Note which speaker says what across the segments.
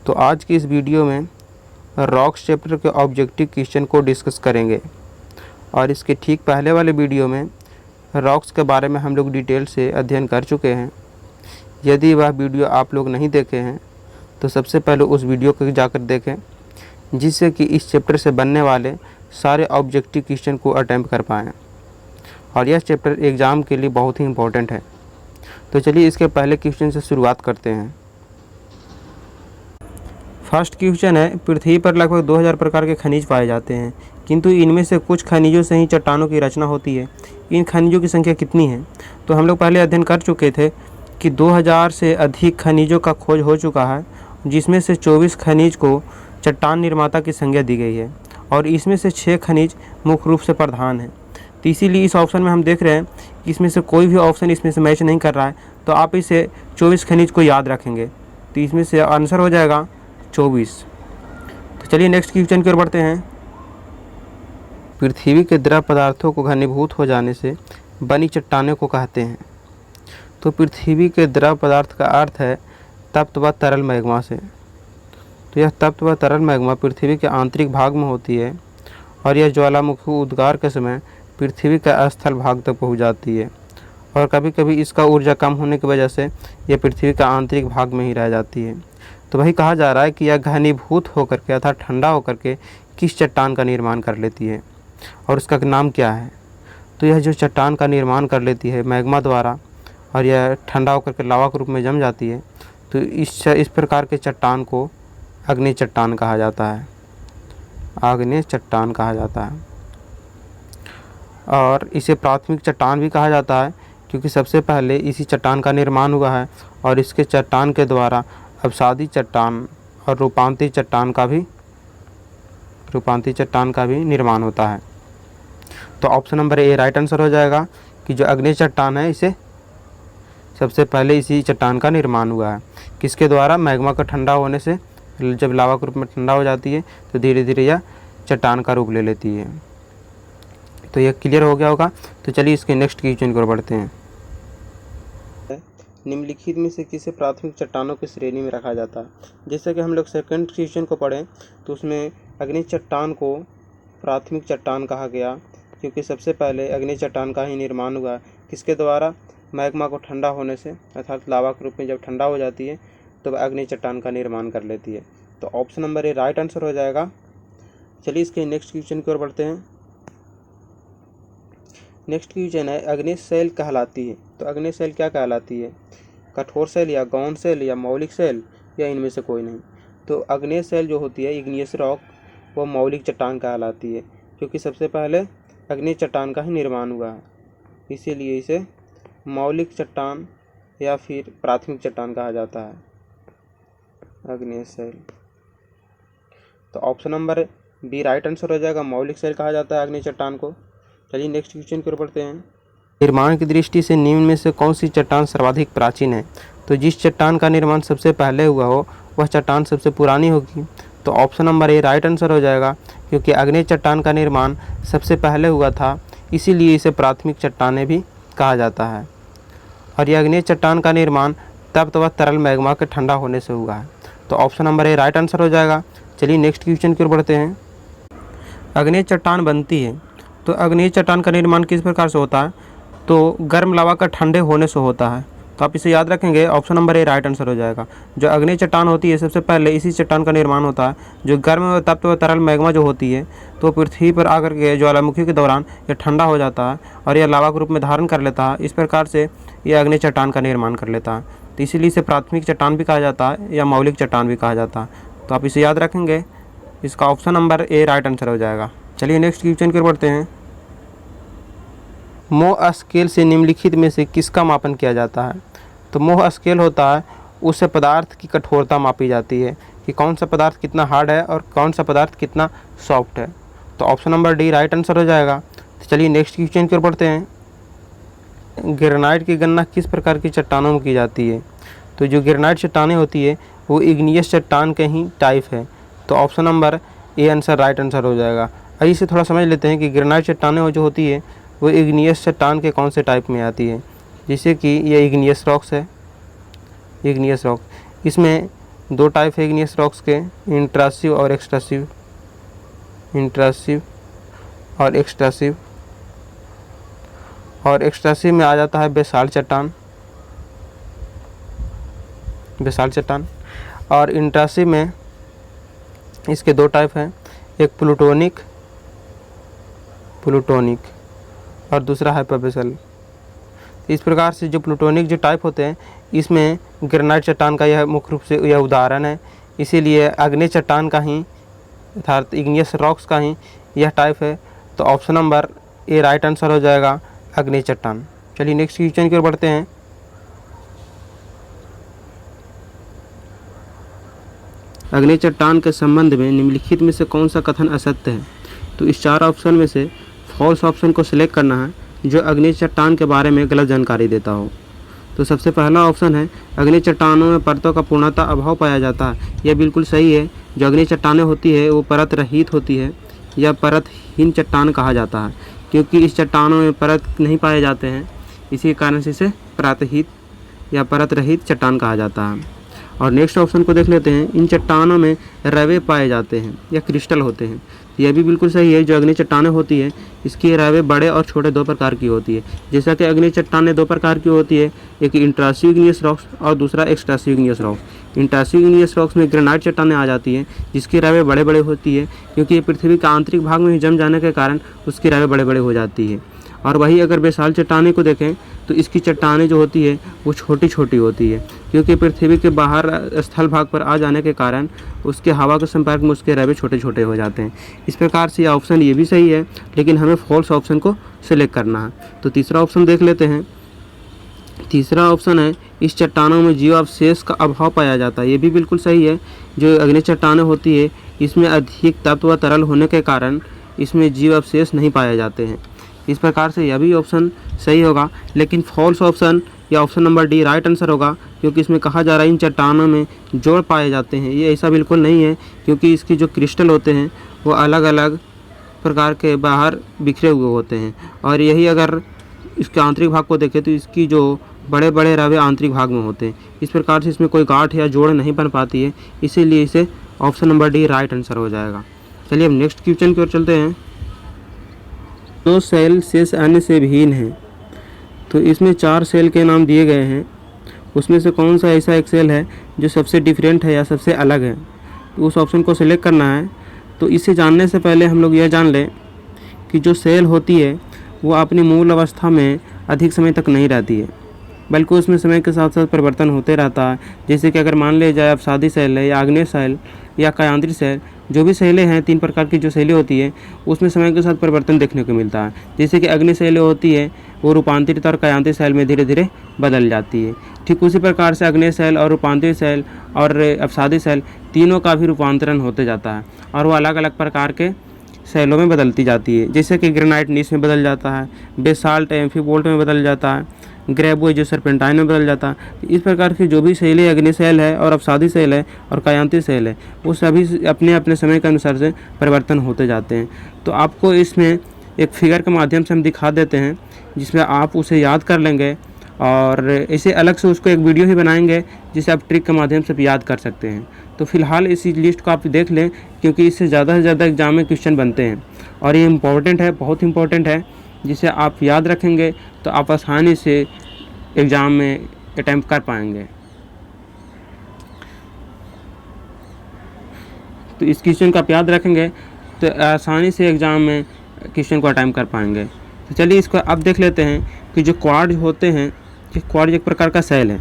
Speaker 1: तो आज की इस वीडियो में रॉक्स चैप्टर के ऑब्जेक्टिव क्वेश्चन को डिस्कस करेंगे और इसके ठीक पहले वाले वीडियो में रॉक्स के बारे में हम लोग डिटेल से अध्ययन कर चुके हैं। यदि वह वीडियो आप लोग नहीं देखे हैं तो सबसे पहले उस वीडियो को जाकर देखें, जिससे कि इस चैप्टर से बनने वाले सारे ऑब्जेक्टिव क्वेश्चन को अटेम्प्ट कर पाएँ और यह चैप्टर एग्ज़ाम के लिए बहुत ही इम्पोर्टेंट है। तो चलिए इसके पहले क्वेश्चन से शुरुआत करते हैं। फर्स्ट क्वेश्चन है, पृथ्वी पर लगभग 2000 प्रकार के खनिज पाए जाते हैं, किंतु इनमें से कुछ खनिजों से ही चट्टानों की रचना होती है। इन खनिजों की संख्या कितनी है? तो हम लोग पहले अध्ययन कर चुके थे कि 2000 से अधिक खनिजों का खोज हो चुका है, जिसमें से 24 खनिज को चट्टान निर्माता की संज्ञा दी गई है और इसमें से 6 खनिज मुख्य रूप से प्रधान हैं। तो इसीलिए इस ऑप्शन में हम देख रहे हैं कि इसमें से कोई भी ऑप्शन इसमें से मैच नहीं कर रहा है, तो आप इसे 24 खनिज को याद रखेंगे। तो इसमें से आंसर हो जाएगा 24। तो चलिए नेक्स्ट क्वेश्चन की ओर बढ़ते हैं। पृथ्वी के द्रव पदार्थों को घनीभूत हो जाने से बनी चट्टानों को कहते हैं। तो पृथ्वी के द्रव पदार्थ का अर्थ है तप्त व तरल मैग्मा से। तो यह तप्त व तरल मैग्मा पृथ्वी के आंतरिक भाग में होती है और यह ज्वालामुखी उद्गार के समय पृथ्वी का स्थल भाग तक पहुँच जाती है और कभी कभी इसका ऊर्जा कम होने की वजह से यह पृथ्वी का आंतरिक भाग में ही रह जाती है। तो वही कहा जा रहा है कि यह घनीभूत होकर के अर्थात ठंडा होकर के किस चट्टान का निर्माण कर लेती है और उसका नाम क्या है। तो यह जो चट्टान का निर्माण कर लेती है मैग्मा द्वारा और यह ठंडा होकर के लावा के रूप में जम जाती है, तो इस प्रकार के चट्टान को आग्नेय चट्टान कहा जाता है। आग्नेय चट्टान कहा जाता है और इसे प्राथमिक चट्टान भी कहा जाता है, क्योंकि सबसे पहले इसी चट्टान का निर्माण हुआ है और इसके चट्टान के द्वारा अवसादी चट्टान और रूपांतरित चट्टान का भी निर्माण होता है। तो option number A right answer हो जाएगा कि जो आग्नेय चट्टान है इसे सबसे पहले इसी चट्टान का निर्माण हुआ है। किसके द्वारा? मैग्मा का ठंडा होने से जब लावा के रूप में ठंडा हो जाती है तो धीरे धीरे यह चट्टान का रूप ले लेती है। तो यह क्लियर हो गया होगा। तो चलिए इसके नेक्स्ट क्वेश्चन की ओर बढ़ते हैं। निम्नलिखित में से किसे प्राथमिक चट्टानों की श्रेणी में रखा जाता है? जैसे कि हम लोग सेकंड क्वेश्चन को पढ़ें तो उसमें आग्नेय चट्टान को प्राथमिक चट्टान कहा गया, क्योंकि सबसे पहले आग्नेय चट्टान का ही निर्माण हुआ। किसके द्वारा? मैग्मा को ठंडा होने से अर्थात लावा के रूप में जब ठंडा हो जाती है तो आग्नेय चट्टान का निर्माण कर लेती है। तो option number A right answer हो जाएगा। चलिए इसके नेक्स्ट क्वेश्चन की ओर बढ़ते हैं। नेक्स्ट क्वेश्चन है, आग्नेय सेल कहलाती है। तो आग्नेय सेल क्या कहलाती है? कठोर सेल या गौण सेल या मौलिक सेल या इनमें से कोई नहीं? तो आग्नेय सेल जो होती है इग्नियस रॉक, वो मौलिक चट्टान कहलाती है, क्योंकि सबसे पहले आग्नेय चट्टान का ही निर्माण हुआ है, इसीलिए इसे मौलिक चट्टान या फिर प्राथमिक चट्टान कहा जाता है, आग्नेय सेल। तो option number B right answer हो जाएगा, मौलिक सेल कहा जाता है आग्नेय चट्टान को। चलिए नेक्स्ट क्वेश्चन की ओर बढ़ते हैं। निर्माण की दृष्टि से निम्न में से कौन सी चट्टान सर्वाधिक प्राचीन है? तो जिस चट्टान का निर्माण सबसे पहले हुआ हो वह चट्टान सबसे पुरानी होगी। तो option number A right answer हो जाएगा, क्योंकि आग्नेय चट्टान का निर्माण सबसे पहले हुआ था, इसीलिए इसे प्राथमिक चट्टानें भी कहा जाता है और यह आग्नेय चट्टान का निर्माण तप्त व तरल मैग्मा के ठंडा होने से हुआ है। तो option number A right answer हो जाएगा। चलिए नेक्स्ट क्वेश्चन की ओर बढ़ते हैं। आग्नेय चट्टान बनती है, तो आग्नेय चट्टान का निर्माण किस प्रकार से होता है? तो गर्म लावा का ठंडे होने से होता है। तो आप इसे याद रखेंगे, option number A right answer हो जाएगा। जो आग्नेय चट्टान होती है सबसे पहले इसी चट्टान का निर्माण होता है। जो गर्म तप्त व तरल मैग्मा जो होती है तो पृथ्वी पर आकर के ज्वालामुखी के दौरान यह ठंडा हो जाता है और यह लावा के रूप में धारण कर लेता है। इस प्रकार से यह आग्नेय चट्टान का निर्माण कर लेता है, तो इसीलिए इसे प्राथमिक चट्टान भी कहा जाता है या मौलिक चट्टान भी कहा जाता है। तो आप इसे याद रखेंगे, इसका option number A right answer हो जाएगा। चलिए नेक्स्ट क्वेश्चन की ओर बढ़ते हैं। मोह स्केल से निम्नलिखित में से किसका मापन किया जाता है? तो मोह स्केल होता है, उससे पदार्थ की कठोरता मापी जाती है कि कौन सा पदार्थ कितना हार्ड है और कौन सा पदार्थ कितना सॉफ्ट है। तो option number D right answer हो जाएगा। तो चलिए नेक्स्ट क्वेश्चन की ओर बढ़ते हैं। ग्रेनाइट की गणना किस प्रकार की चट्टानों में की जाती है? तो जो ग्रेनाइट चट्टानें होती है वो इग्नियस चट्टान के ही टाइप है। तो option number A answer right answer हो जाएगा। आइए इसे थोड़ा समझ लेते हैं कि ग्रेनाइट चट्टानें जो होती है वो इग्नियस चट्टान के कौन से टाइप में आती है। जैसे कि ये इग्नियस रॉक्स है, इग्नियस रॉक, इसमें दो टाइप है इग्नियस रॉक्स के, इंट्रासिव और एक्सट्रासिव। इंट्रासिव और एक्सट्रासिव। और एक्सट्रासिव में आ जाता है बेसाल्ट चट्टान, बेसाल्ट चट्टान। और इंट्रासिव में इसके दो टाइप हैं, एक प्लूटोनिक और दूसरा हाइपरबेसल। इस प्रकार से जो प्लूटोनिक जो टाइप होते हैं, इसमें ग्रेनाइट चट्टान का यह मुख्य रूप से यह उदाहरण है। इसीलिए अग्नि चट्टान का ही अर्थात इग्नियस रॉक्स का ही यह टाइप है। तो option number A right answer हो जाएगा, अग्नि चट्टान। चलिए नेक्स्ट क्वेश्चन की ओर बढ़ते हैं। अग्नि चट्टान के संबंध में निम्नलिखित में से कौन सा कथन असत्य है? तो इस चार ऑप्शन में से फॉल्स ऑप्शन को सिलेक्ट करना है जो अग्नि चट्टान के बारे में गलत जानकारी देता हो। तो सबसे पहला ऑप्शन है, अग्नि चट्टानों में परतों का पूर्णतः अभाव पाया जाता है। यह बिल्कुल सही है। जो अग्नि चट्टानें होती है वो परत रहित होती है या परतहीन चट्टान कहा जाता है, क्योंकि इस चट्टानों में परत नहीं पाए जाते हैं, इसी कारण से इसे परतहीन या परत रहित चट्टान कहा जाता है। और नेक्स्ट ऑप्शन को देख लेते हैं, इन चट्टानों में रवे पाए जाते हैं या क्रिस्टल होते हैं। यह भी बिल्कुल सही है। जो अग्नि चट्टानें होती है इसकी रवे बड़े और छोटे दो प्रकार की होती है। जैसा कि अग्नि चट्टानें दो प्रकार की होती है, एक इंट्रासिव इग्नियस रॉक्स और दूसरा एक्सट्रासिव इग्नियस रॉक्स। इंट्रासिव इग्नियस रॉक्स में ग्रेनाइट चट्टानें आ जाती हैं जिसकी रवे बड़े बड़े होती है, क्योंकि ये पृथ्वी के आंतरिक भाग में ही जम जाने के कारण उसकी रवे बड़े बड़े हो जाती है। और वही अगर बेसाल्ट चट्टानें को देखें तो इसकी चट्टानें जो होती है वो छोटी छोटी होती है, क्योंकि पृथ्वी के बाहर स्थल भाग पर आ जाने के कारण उसके हवा के संपर्क में उसके रवे छोटे छोटे हो जाते हैं। इस प्रकार से ऑप्शन ये भी सही है, लेकिन हमें फॉल्स ऑप्शन को सिलेक्ट करना है। तो तीसरा ऑप्शन देख लेते हैं। तीसरा ऑप्शन है, इस चट्टानों में जीवावशेष का अभाव पाया जाता है। ये भी बिल्कुल सही है। जो अग्नि चट्टानें होती है इसमें अधिक तत्व व तरल होने के कारण इसमें जीवावशेष नहीं पाए जाते हैं। इस प्रकार से यह भी ऑप्शन सही होगा, लेकिन फॉल्स ऑप्शन या option number D right answer होगा, क्योंकि इसमें कहा जा रहा है इन चट्टानों में जोड़ पाए जाते हैं। ये ऐसा बिल्कुल नहीं है, क्योंकि इसकी जो क्रिस्टल होते हैं वो अलग अलग प्रकार के बाहर बिखरे हुए होते हैं। और यही अगर इसके आंतरिक भाग को देखें तो इसकी जो बड़े बड़े रवे आंतरिक भाग में होते हैं। इस प्रकार से इसमें कोई गांठ या जोड़ नहीं बन पाती है, इसीलिए इसे option number D right answer हो जाएगा। चलिए अब नेक्स्ट क्वेश्चन की ओर चलते हैं। दो सेल शेष अन्य से भिन्न हैं। तो इसमें 4 सेल के नाम दिए गए हैं, उसमें से कौन सा ऐसा एक सेल है जो सबसे डिफरेंट है या सबसे अलग है? तो उस ऑप्शन को सिलेक्ट करना है। तो इसे जानने से पहले हम लोग यह जान लें कि जो सेल होती है वो अपनी मूल अवस्था में अधिक समय तक नहीं रहती है, बल्कि उसमें समय के साथ साथ परिवर्तन होते रहता है। जैसे कि अगर मान लिया जाए अपसादी सेल है या आग्नेय सेल या कायांत्रिक सेल, जो भी सेलें हैं 3 प्रकार की जो सेलें होती है उसमें समय के साथ परिवर्तन देखने को मिलता है। जैसे कि अग्नि सेलें होती है वो रूपांतरित और कायांत्रिक सेल में धीरे धीरे बदल जाती है। ठीक उसी प्रकार से अग्नि सेल और रूपांतरित सेल और अपसादी सेल तीनों का भी रूपांतरण होते जाता है और वो अलग अलग प्रकार के सेलों में बदलती जाती है। जैसे कि ग्रेनाइट नीस में बदल जाता है, बेसाल्ट एम्फीबोल्ट में बदल जाता है, ग्रेबोइड जो सरपेंटाइन में बदल जाता है। इस प्रकार की जो भी सेलें अग्नि सेल है और अपसादी सेल है और कायांत्रिक सेल है वो सभी अपने अपने समय के अनुसार से परिवर्तन होते जाते हैं। तो आपको इसमें एक फिगर के माध्यम से हम दिखा देते हैं जिसमें आप उसे याद कर लेंगे, और इसे अलग से उसको एक वीडियो ही बनाएंगे जिसे आप ट्रिक के माध्यम से याद कर सकते हैं। तो फिलहाल इसी लिस्ट को आप देख लें, क्योंकि इससे ज़्यादा से ज़्यादा एग्जाम में क्वेश्चन बनते हैं और ये इम्पॉर्टेंट है, बहुत इम्पॉर्टेंट है। जिसे आप याद रखेंगे तो आप आसानी से एग्ज़ाम में अटैम्प्ट कर पाएंगे। तो इस क्वेश्चन को आप याद रखेंगे तो आसानी से एग्ज़ाम में क्वेश्चन को अटैम्प्ट कर पाएंगे। तो चलिए इसको अब देख लेते हैं कि जो क्वार्ट्ज होते हैं, ये क्वार्ट्ज एक प्रकार का सेल है।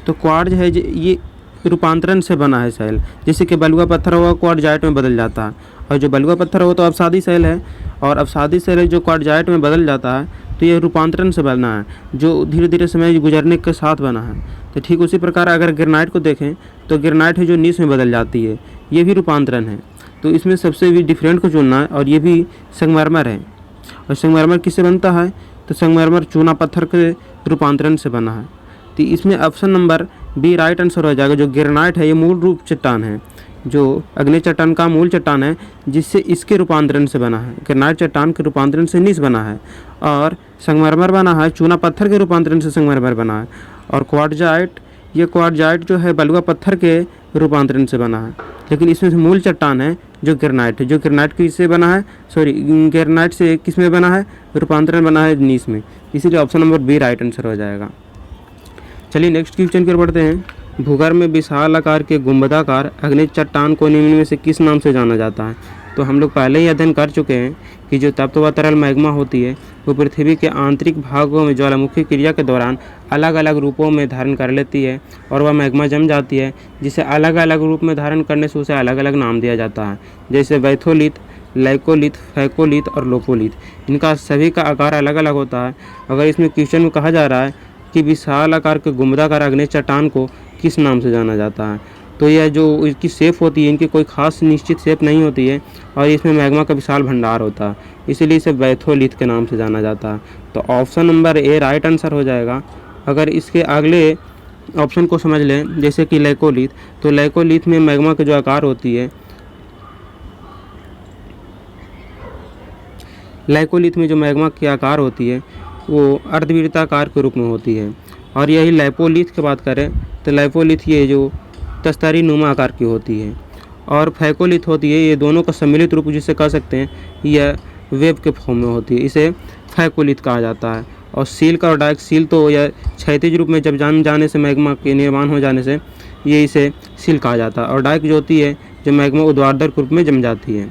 Speaker 1: तो क्वार्ट्ज है ये रूपांतरण से बना है सेल। जैसे कि बलुआ पत्थर हुआ क्वार्ट्जाइट में बदल जाता है, और जो बलुआ पत्थर हो तो अपसादी सेल है, और अपसादी सेल जो क्वार्ट्जाइट में बदल जाता है तो ये रूपांतरण से बना है, जो धीरे धीरे समय गुजरने के साथ बना है। तो ठीक उसी प्रकार अगर ग्रेनाइट को देखें तो ग्रेनाइट है जो नीस में बदल जाती है, ये भी रूपांतरण है। तो इसमें सबसे भी डिफरेंट को चुनना है, और ये भी संगमरमर है। और संगमरमर किससे बनता है? तो संगमरमर चूना पत्थर के रूपांतरण से बना है। तो इसमें option number B right answer हो जाएगा। जो ग्रेनाइट है ये मूल रूप चट्टान है, जो अग्नि चट्टान का मूल चट्टान है, जिससे इसके रूपांतरण से बना है। ग्रेनाइट चट्टान के रूपांतरण से नीस बना है, और संगमरमर बना है चूना पत्थर के रूपांतरण से संगमरमर बना है। और क्वार्ट्जाइट, ये क्वार्ट्जाइट जो है बलुआ पत्थर के रूपांतरण से बना है, लेकिन इसमें से मूल चट्टान है जो ग्रेनाइट है, जो ग्रेनाइट किससे बना है, ग्रेनाइट से किस में बना है, रूपांतरण बना है नीस में, इसीलिए option number B right answer हो जाएगा। चलिए नेक्स्ट क्वेश्चन की ओर बढ़ते हैं। भूगर्भ में विशाल आकार के गुंबदाकार अग्निज चट्टान को निम्न में से किस नाम से जाना जाता है। तो हम लोग पहले ही अध्ययन कर चुके हैं कि जो तप्त व तरल मैग्मा होती है वो पृथ्वी के आंतरिक भागों में ज्वालामुखी क्रिया के दौरान अलग अलग रूपों में धारण कर लेती है और वह मैग्मा जम जाती है, जिसे अलग अलग रूप में धारण करने से उसे अलग अलग नाम दिया जाता है, जैसे वैथोलिथ, लाइकोलिथ, फैकोलिथ और लोपोलिथ। इनका सभी का आकार अलग अलग होता है। अगर इसमें क्वेश्चन में कहा जा रहा है कि विशाल आकार के गुंबदाकार अग्निज चट्टान को किस नाम से जाना जाता है, तो यह जो इसकी शेप होती है, इनकी कोई खास निश्चित शेप नहीं होती है और इसमें मैग्मा का विशाल भंडार होता है, इसीलिए इसे वैथोलिथ के नाम से जाना जाता है। तो option number A right answer हो जाएगा। अगर इसके अगले ऑप्शन को समझ लें, जैसे कि लाइकोलिथ, तो लाइकोलिथ में मैग्मा की जो आकार होती है, लाइकोलिथ में जो मैग्मा की आकार होती है वो अर्धवृत्ताकार के रूप में होती है। और यही लाइपोलिथ की बात करें तो लाइपोलिथ ये जो तस्तरी नुमा आकार की होती है, और फैकोलिथ होती है, ये दोनों का सम्मिलित रूप जिसे कह सकते हैं, यह वेब के फॉर्म में होती है, इसे फैकोलिथ कहा जाता है। और सील का और डायरेक्ट सील तो यह क्षैतिज रूप में जब जम जाने से मैग्मा के निर्माण हो जाने से ये इसे सील कहा जाता है, और डायरेक्ट जो होती है जो मैग्मा ऊर्ध्वाधर रूप में जम जाती है।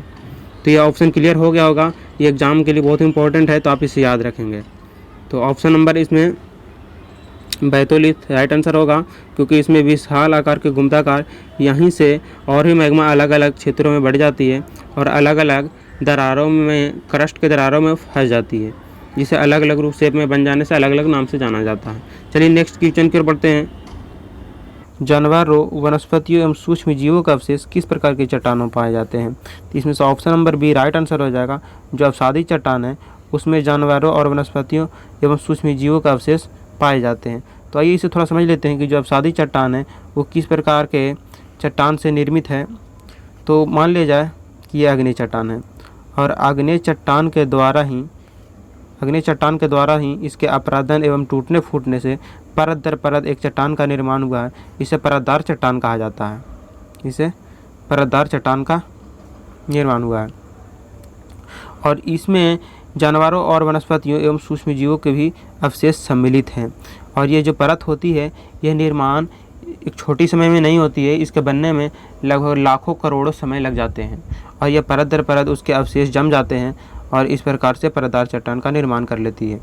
Speaker 1: तो यह ऑप्शन क्लियर हो गया होगा, ये एग्जाम के लिए बहुत इंपॉर्टेंट है, तो आप इसे याद रखेंगे। तो ऑप्शन नंबर इसमें वैथोलिथ राइट आंसर होगा, क्योंकि इसमें विशाल आकार के गुंबदाकार यहीं से और भी मैग्मा अलग अलग क्षेत्रों में बढ़ जाती है और अलग अलग दरारों में, क्रस्ट के दरारों में फंस जाती है, जिसे अलग अलग रूप शेप में बन जाने से अलग अलग नाम से जाना जाता है। चलिए नेक्स्ट क्वेश्चन की ओर बढ़ते हैं। जानवरों, वनस्पतियों एवं सूक्ष्म जीवों का अवशेष किस प्रकार की चट्टानों पाए जाते हैं। तो इसमें से option number B right answer हो जाएगा। जो अवसादी चट्टान है उसमें जानवरों और वनस्पतियों एवं सूक्ष्म जीवों का अवशेष पाए जाते हैं। तो आइए इसे थोड़ा समझ लेते हैं कि जो अवसादी चट्टान है वो किस प्रकार के चट्टान से निर्मित है। तो मान लिया जाए कि यह अग्नि चट्टान है, और अग्नि चट्टान के द्वारा ही इसके अपरदन एवं टूटने फूटने से परत दर परत एक चट्टान का निर्माण हुआ है। इसे परतदार चट्टान कहा जाता है, इसे परतदार चट्टान का निर्माण हुआ है। और इसमें जानवरों और वनस्पतियों एवं सूक्ष्म जीवों के भी अवशेष सम्मिलित हैं। और ये जो परत होती है यह निर्माण एक छोटी समय में नहीं होती है, इसके बनने में लगभग लाखों करोड़ों समय लग जाते हैं, और यह परत दर परत उसके अवशेष जम जाते हैं और इस प्रकार से परतदार चट्टान का निर्माण कर लेती है।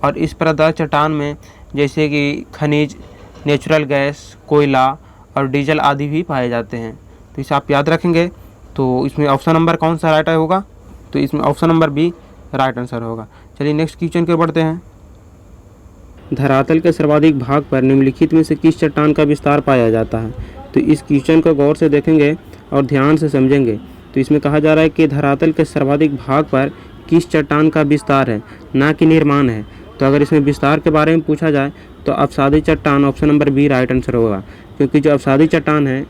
Speaker 1: और इस परतदार चट्टान में जैसे कि खनिज, नेचुरल गैस, कोयला और डीजल आदि भी पाए जाते हैं। तो इसे आप याद रखेंगे। तो इसमें ऑप्शन नंबर कौन सा राइट होगा, तो इसमें option number B right answer होगा। चलिए नेक्स्ट क्वेश्चन की ओर बढ़ते हैं। धरातल के सर्वाधिक भाग पर निम्नलिखित में से किस चट्टान का विस्तार पाया जाता है। तो इस क्वेश्चन को गौर से देखेंगे और ध्यान से समझेंगे। तो इसमें कहा जा रहा है कि धरातल के सर्वाधिक भाग पर किस चट्टान का विस्तार है, ना कि निर्माण है। तो अगर इसमें विस्तार के बारे में पूछा जाए तो अवसादी चट्टान option number B right answer होगा, क्योंकि जो अवसादी चट्टान है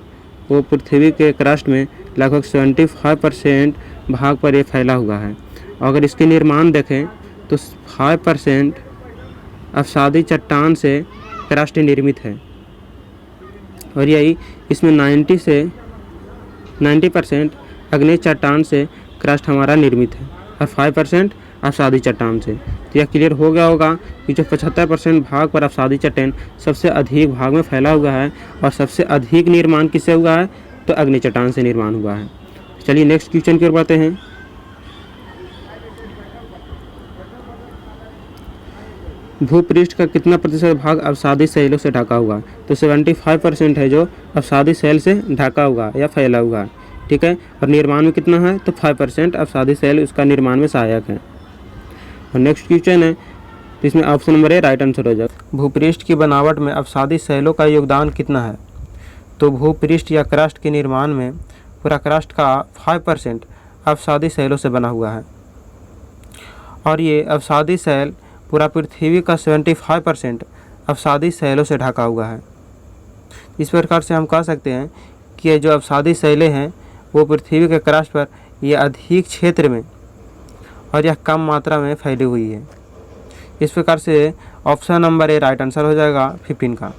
Speaker 1: वो पृथ्वी के क्रस्ट में लगभग 75% भाग पर ये फैला हुआ है। और अगर इसके निर्माण देखें तो 5% अवसादी चट्टान से क्रस्ट निर्मित है, और यही इसमें 90% अग्नि चट्टान से क्रस्ट हमारा निर्मित है और 5% अवसादी चट्टान से। तो यह क्लियर हो गया होगा कि जो 75% भाग पर अवसादी चट्टान सबसे अधिक भाग में फैला हुआ है, और सबसे अधिक निर्माण किससे हुआ है, तो अग्नि चट्टान से निर्माण हुआ है। चलिए नेक्स्ट क्वेश्चन की ओर बढ़ते हैं। भूपृष्ठ का कितना प्रतिशत भाग अवसादी शैलों से ढका हुआ है। तो 75% है जो अवसादी शैल से ढका हुआ या फैला हुआ है, ठीक है। और निर्माण में कितना है, तो 5% अवसादी शैल उसका निर्माण में सहायक है। और नेक्स्ट क्वेश्चन है, तो इसमें option number A right answer हो जाएगा। भूपृष्ठ की बनावट में अवसादी शैलों का योगदान कितना है। तो भूपृष्ठ या क्रस्ट के निर्माण में पूरा क्रस्ट का 5% अवसादी शैलों से बना हुआ है, और ये अवसादी शैल पूरा पृथ्वी का 75% अवसादी शैलों से ढका हुआ है। इस प्रकार से हम कह सकते हैं कि ये जो अवसादी शैलें हैं वो पृथ्वी के क्रस्ट पर यह अधिक क्षेत्र में और यह कम मात्रा में फैली हुई है। इस प्रकार से option number A right answer हो जाएगा 15 का।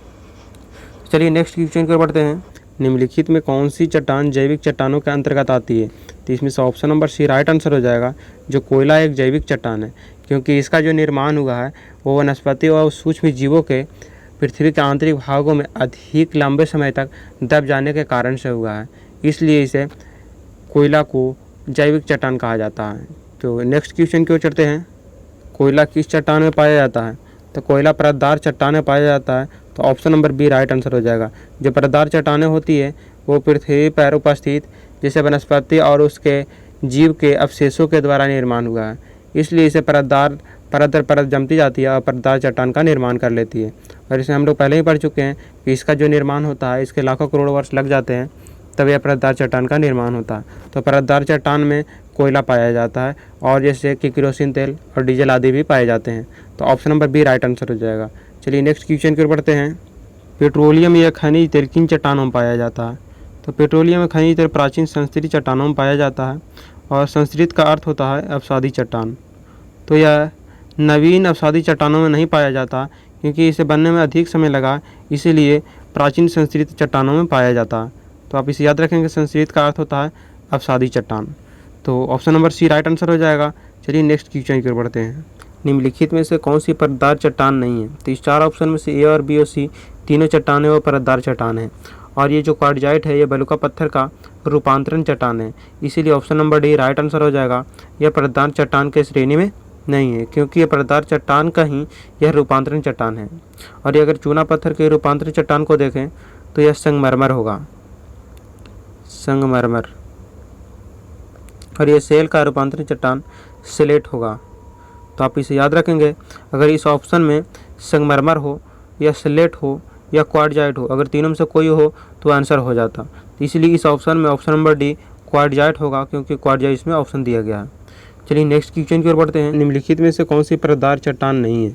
Speaker 1: चलिए नेक्स्ट क्वेश्चन की ओर बढ़ते हैं। निम्नलिखित में कौन सी चट्टान जैविक चट्टानों के अंतर्गत आती है? तो इसमें से option number C right answer हो जाएगा। जो कोयला एक जैविक चट्टान है, क्योंकि इसका जो निर्माण हुआ है वो वनस्पति और सूक्ष्म जीवों के पृथ्वी के आंतरिक भागों में अधिक लंबे समय तक दब जाने के कारण से हुआ है, इसलिए इसे कोयला को जैविक चट्टान कहा जाता है। तो नेक्स्ट क्वेश्चन की ओर चलते हैं। कोयला किस चट्टान में पाया जाता है? तो कोयला परतदार चट्टान में पाया जाता है। तो option number B right answer हो जाएगा। जो परतदार चट्टानें होती है वो पृथ्वी पर उपस्थित जैसे वनस्पति और उसके जीव के अवशेषों के द्वारा निर्माण हुआ है, इसलिए इसे परत दर परत जमती जाती है और परतदार चट्टान का निर्माण कर लेती है। और इसे हम लोग पहले ही पढ़ चुके हैं कि इसका जो निर्माण होता है इसके लाखों करोड़ वर्ष लग जाते हैं, तब यह परतदार चट्टान का निर्माण होता है। तो परतदार चट्टान में कोयला पाया जाता है और जैसे कि केरोसिन तेल और डीजल आदि भी पाए जाते हैं। तो option number B right answer हो जाएगा। चलिए नेक्स्ट क्वेश्चन की ओर बढ़ते हैं। पेट्रोलियम या खनिज तेल किन चट्टानों में पाया जाता है? तो पेट्रोलियम या खनिज तेल प्राचीन संस्कृत चट्टानों में पाया जाता है और संस्कृत का अर्थ होता है अवसादी चट्टान। तो यह नवीन अवसादी चट्टानों में नहीं पाया जाता, क्योंकि इसे बनने में अधिक समय लगा, इसीलिए प्राचीन संस्कृत चट्टानों में पाया जाता है। तो आप इसे याद रखेंगे, संस्कृत का अर्थ होता है अवसादी चट्टान। तो option number C right answer हो जाएगा। चलिए नेक्स्ट क्वेश्चन की ओर बढ़ते हैं। निम्नलिखित में से कौन सी परतदार चट्टान नहीं है? तो इस 4 ऑप्शन में से ए और बी और सी तीनों चट्टानें वो परतदार चट्टान है। और ये जो क्वार्टजाइट है ये बलुका पत्थर का रूपांतरण चट्टान है, इसीलिए option number D right answer हो जाएगा। यह परतदार चट्टान के श्रेणी में नहीं है, क्योंकि यह परतदार चट्टान का ही यह रूपांतरण चट्टान है। और ये अगर चूना पत्थर के रूपांतरण चट्टान को देखें तो यह संगमरमर होगा, संगमरमर। और ये सेल का रूपांतरण चट्टान स्लेट होगा। तो आप इसे याद रखेंगे, अगर इस ऑप्शन में संगमरमर हो या स्लेट हो या क्वार्टजाइट हो, अगर तीनों में से कोई हो तो आंसर हो जाता। तो इसलिए इस ऑप्शन में ऑप्शन नंबर डी क्वार्टजाइट होगा, क्योंकि क्वार्टजाइट इसमें ऑप्शन दिया गया है। चलिए नेक्स्ट क्वेश्चन की ओर बढ़ते हैं। निम्नलिखित में से कौन सी परतदार चट्टान नहीं है?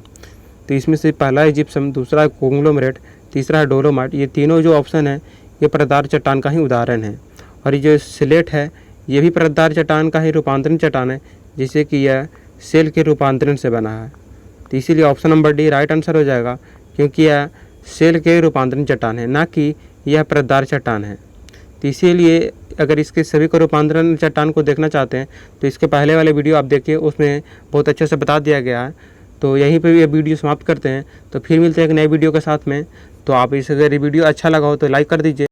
Speaker 1: तो इसमें से पहला है जिप्सम, दूसरा है कोंग्लोमरेट, तीसरा है डोलोमाइट। ये तीनों जो ऑप्शन है ये परतदार चट्टान का ही उदाहरण है। और ये जो स्लेट है ये भी परतदार चट्टान का ही रूपांतरण चट्टान है, जिससे कि यह सेल के रूपांतरण से बना है। तो इसीलिए option number D right answer हो जाएगा, क्योंकि यह सेल के रूपांतरण चट्टान है, ना कि यह परतदार चट्टान है। तो इसीलिए अगर इसके सभी को रूपांतरण चट्टान को देखना चाहते हैं तो इसके पहले वाले वीडियो आप देखिए, उसमें बहुत अच्छे से बता दिया गया है। तो यहीं पे ये वीडियो समाप्त करते हैं, तो फिर मिलते हैं एक नए वीडियो के साथ में। तो आप इस अगर वीडियो अच्छा लगा हो तो लाइक कर दीजिए।